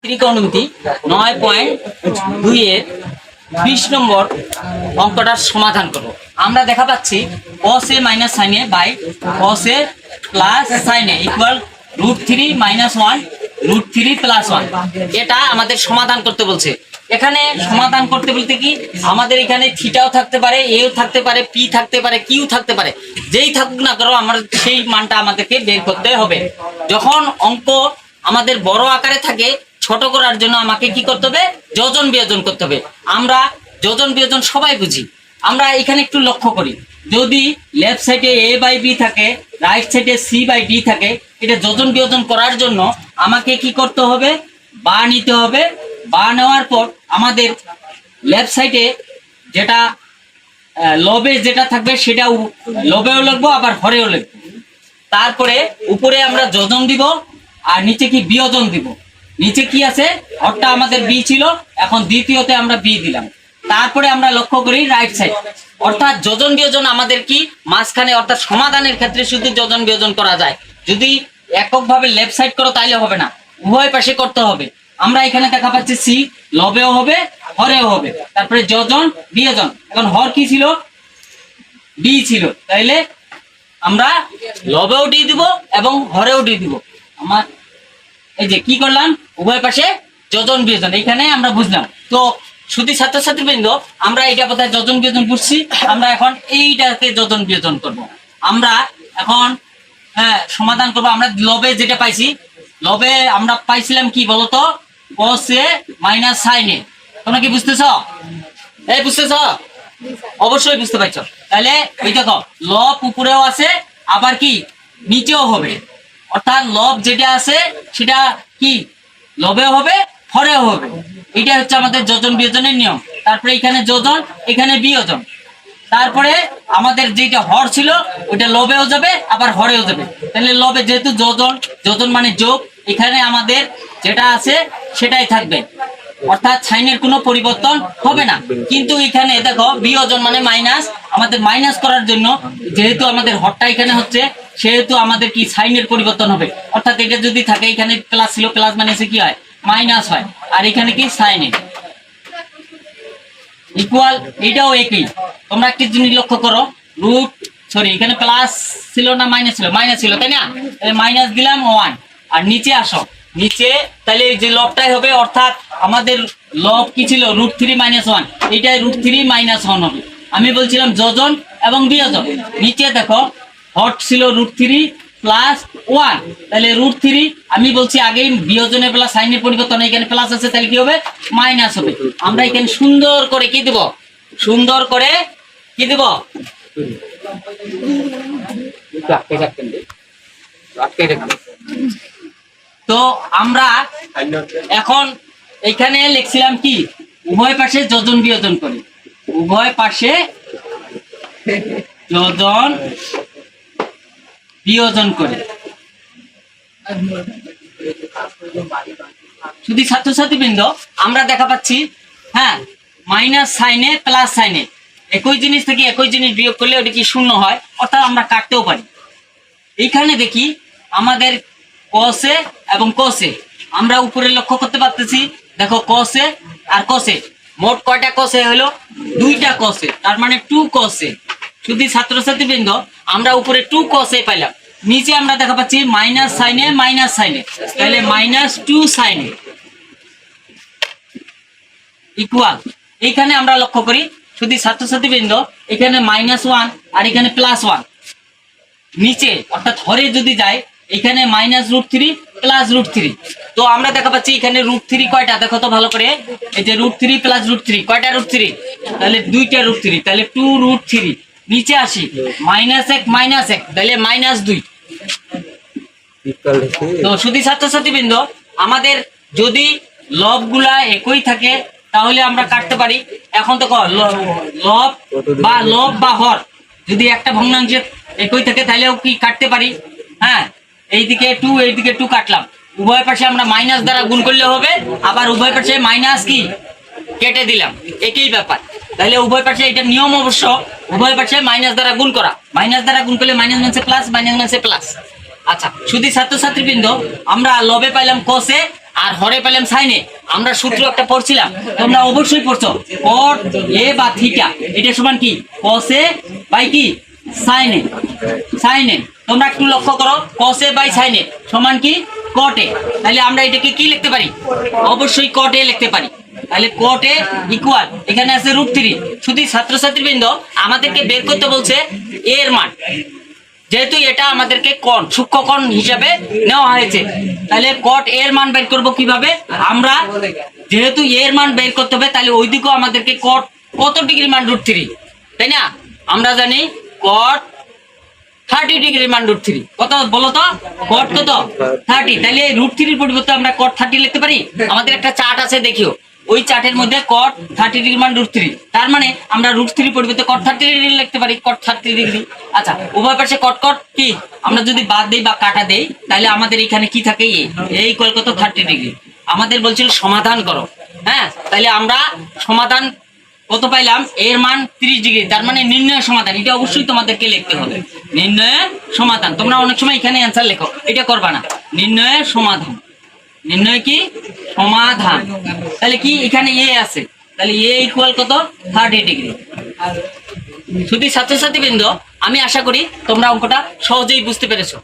ত্রিকোণমিতি 9.2 এর 20 নম্বর অঙ্কটার সমাধান করব। আমরা দেখা পাচ্ছি cos a minus sin a by cos a plus sin a equal √3 - 1 √3 + 1। এটা আমাদের সমাধান করতে বলছে। এখানে সমাধান করতে বলতে কি আমাদের এখানে থিটাও থাকতে পারে, এও থাকতে পারে, পি থাকতে পারে, কিউ থাকতে পারে, যেই থাকুক না করো আমার সেই মানটা আমাদেরকে বের করতে হবে। যখন অঙ্ক আমাদের বড় আকারে থাকে, ছোট করার জন্য আমাকে কি করতে হবে? যোজন বিয়োজন করতে হবে। আমরা যোজন বিয়োজন সবাই বুঝি। আমরা এখানে একটু লক্ষ্য করি, যদি লেফট সাইডে a/b থাকে, রাইট সাইডে c/d থাকে, এটা যোজন বিয়োজন করার জন্য আমাকে কি করতে হবে? বা নিতে হবে। বা নেওয়ার পর আমাদের লেফট সাইডে যেটা লবে যেটা থাকবে সেটা লবেও লিখবো, আবার হরেও লিখবো। তারপরে উপরে আমরা যোজন দিব আর নিচে কি বিয়োজন দিব। নিচে কি আছে? হরটা আমাদের বি ছিল, এখন দ্বিতীয়তে আমরা বি দিলাম। তারপরে আমরা লক্ষ্য করি রাইট সাইড, অর্থাৎ যোজন বিয়োজন আমাদের কি মাঝখানে, অর্থাৎ সমাধানের ক্ষেত্রে শুধু যোজন বিয়োজন করা যায়। যদি এককভাবে লেফট সাইড করো তাহলে হবে না, উভয় পাশে করতে হবে। আমরা এখানে দেখা পাচ্ছি সি লবেও হবে, হরেও হবে। তারপরে যোজন বিয়োজন, এখন হর কি ছিল? ডি ছিল, তাইলে আমরা লবেও ডি দিব এবং হরেও ডি দিব। আমার এই যে কি করলাম, উভয় পাশে যোজন বিয়োজন, এখানে আমরা বুঝলাম। তো শুধু ছাত্রছাত্রীবৃন্দ, আমরা এটা বোধহয় যোজন বিয়োজন বুঝছি, আমরা এখন এইটাকে যোজন বিয়োজন করব। আমরা এখন সমাধান করব। আমরা লবে যেটা পাইছি, লবে আমরা পাইছিলাম কি বলতো? cos a minus sin a। তোমরা কি বুঝতেছ? এই বুঝতেছ? অবশ্যই বুঝতে পারছো। তাহলে ওই দেখো লব উপরেও আছে, আবার কি নিচেও হবে, অর্থাৎ লব যেটা আছে সেটা কি লবেও হবে, হরেও হবে। এটা হচ্ছে আমাদের যোজন বিয়োজনের নিয়ম। তারপরে এখানে যোজন, এখানে বিয়োজন। তারপরে আমাদের যেটা হর ছিল ওইটা লবেও যাবে, আবার হরেও যাবে। তাহলে লবে যেহেতু যোজন, যোজন মানে যোগ, এখানে আমাদের যেটা আছে সেটাই থাকবে, অর্থাৎ সাইনের কোনো পরিবর্তন হবে না। কিন্তু এখানে দেখো বিয়োজন মানে মাইনাস, আমাদের মাইনাস করার জন্য যেহেতু আমাদের হরটা এখানে হচ্ছে, সেহেতু আমাদের কি সাইনের পরিবর্তন হবে। অর্থাৎ এটা যদি থাকে, এখানে প্লাস ছিল, প্লাস মাইনাসে কি হয়? মাইনাস হয়। আর এখানে কি সাইনে ইকুয়াল, এটাও একই। তোমরা একটি জিনিস লক্ষ্য করো, এখানে প্লাস ছিল না মাইনাস ছিল? মাইনাস ছিল, তাই না? মাইনাস দিলাম 1। আর নিচে আসো, নিচে তাহলে এই যে লবটাই হবে, অর্থাৎ আমাদের লব কি ছিল? √3 - 1। এইটাই √3 - 1 হবে। আমি বলছিলাম যোজন এবং বিয়োজন। নিচে দেখো হর ছিল √3 + 1, তাহলে √3 আমি বলছি আগেই বিয়োজনে প্লাস সাইনের পরিবর্তন, এখানে প্লাস আছে, তাহলে কি হবে? মাইনাস হবে। আমরা এখানে সুন্দর করে কি দেব? সুন্দর করে কি দেব? তো আমরা এখন এখানে লিখছিলাম কি উভয় পাশে যোজন বিয়োজন করি, উভয় পাশে যোজন বিয়োজন করে। শুধু ছাত্রছাত্রীবৃন্দ, আমরা দেখা পাচ্ছি মাইনাস সাইনে প্লাস সাইনে একই জিনিস থেকে একই জিনিস বিয়োগ করলে ওটা কি শূন্য হয়, অর্থাৎ আমরা কাটতেও পারি। এইখানে দেখি আমাদের cos a এবং cos a, আমরা উপরে লক্ষ্য করতে পারতেছি। দেখো cos a R cos a, মোট কয়টা cos a হলো? 2টা cos a, তার মানে 2 cos a। শুধু ছাত্রছাত্রীবৃন্দ, আমরা উপরে 2 cos a পাইলাম, নিচে আমরা দেখা পাচ্ছি মাইনাস সাইনে মাইনাস সাইনে, তাহলে -2 sin a ইকুয়াল। এইখানে আমরা লক্ষ্য করি শুধু ছাত্রছাত্রীবৃন্দ, এখানে -1 আর এখানে +1। নিচে অর্থাৎ হরে যদি যায়, এখানে -√3 +√3। তো আমরা দেখা পাচ্ছি এখানে √3 কয়টা দেখো তো ভালো করে, এই যে √3 + √3 কয়টা? √3, তাহলে 2টা √3, তাহলে 2√3। নিচে আসি -1 তাহলে -2। তো শুধু ছাত্রছাত্রীবৃন্দ, আমাদের যদি লবগুলা একই থাকে তাহলে আমরা কাটতে পারি। এখন তো লব বা হর যদি একটা ভগ্নাংশে একই থাকে তাহলেও কি কাটতে পারি। এইদিকে 2 এইদিকে 2 কাটলাম, উভয় পাশে আমরা মাইনাস দ্বারা গুণ করলে হবে, আবার উভয় পাশে মাইনাস কি কেটে দিলাম, একই ব্যাপার। তাহলে উভয় পাশে এটা নিয়ম অবশ্য, উভয় পাশে মাইনাস দ্বারা গুণ করা, মাইনাস দ্বারা গুণ করলে মাইনাস মাইনাসে প্লাস, মাইনাস মাইনাসে প্লাস। আচ্ছা, শুধু ছাত্রছাত্রীবৃন্দ, আমরা লবে পাইলাম cos a আর হরে পেলাম সাইনে। আমরা সূত্র একটা পড়ছিলাম, তোমরা অবশ্যই পড়ছো, cot a বা থিটা এটা সমান কি cos a বাই কি sin a। sin a তোমরা একটু লক্ষ্য করো, cos a by sin a সমান কি cot a। তাহলে আমরা এটাকে কি লিখতে পারি? অবশ্যই cot a লিখতে পারি। তাহলে cot a ইকুয়াল এখানে আছে √3। শুধু ছাত্রছাত্রীবৃন্দ আমাদেরকে বের করতে বলছে a এর মান, যেহেতু এটা আমাদেরকে কোণ সূক্ষ্ম কোণ হিসাবে নেওয়া হয়েছে। তাহলে cot a এর মান বের করব কিভাবে? আমরা যেহেতু a এর মান বের করতে হবে, তাহলে ওই দিকেও আমাদেরকে cot কত ডিগ্রি মান √3, তাই না? আমরা জানি cot 30 ডিগ্রি মান √3 কত বলো তো? cot কত 30। তাহলে এই √3 পরিবর্তে আমরা cot 30 লিখতে পারি। আমাদের একটা চার্ট আছে দেখিও, ওই চার্টের মধ্যে cot 30 ডিগ্রি মান √3, তার মানে আমরা √3 পরিবর্তে cot 30 ডিগ্রি লিখতে পারি, cot 30 ডিগ্রি। আচ্ছা, উভয় পাশে cot cot কি আমরা যদি বাদ দেই বা কাটা দেই, তাহলে আমাদের এখানে কি থাকে? a ইকুয়াল কত 30 ডিগ্রি। আমাদের বলছিল সমাধান করো, হ্যাঁ? তাহলে আমরা সমাধান কত পাইলাম? এর মান 30 ডিগ্রি, তার মানে নির্ণয় সমাধান। এটা অবশ্যই তোমাদেরকে লিখতে হবে, নির্ণয় সমাধান। তোমরা অনেক সময় এখানে অ্যান্সার লেখো, এটা করবা না। নির্ণয় সমাধান, নির্ণয় কি সমাধান। তাহলে কি এখানে এ আছে, তাহলে এ ইকুয়াল কত 30 ডিগ্রি। শুধু ছাত্রছাত্রীবৃন্দ আমি আশা করি তোমরা অঙ্কটা সহজেই বুঝতে পেরেছো।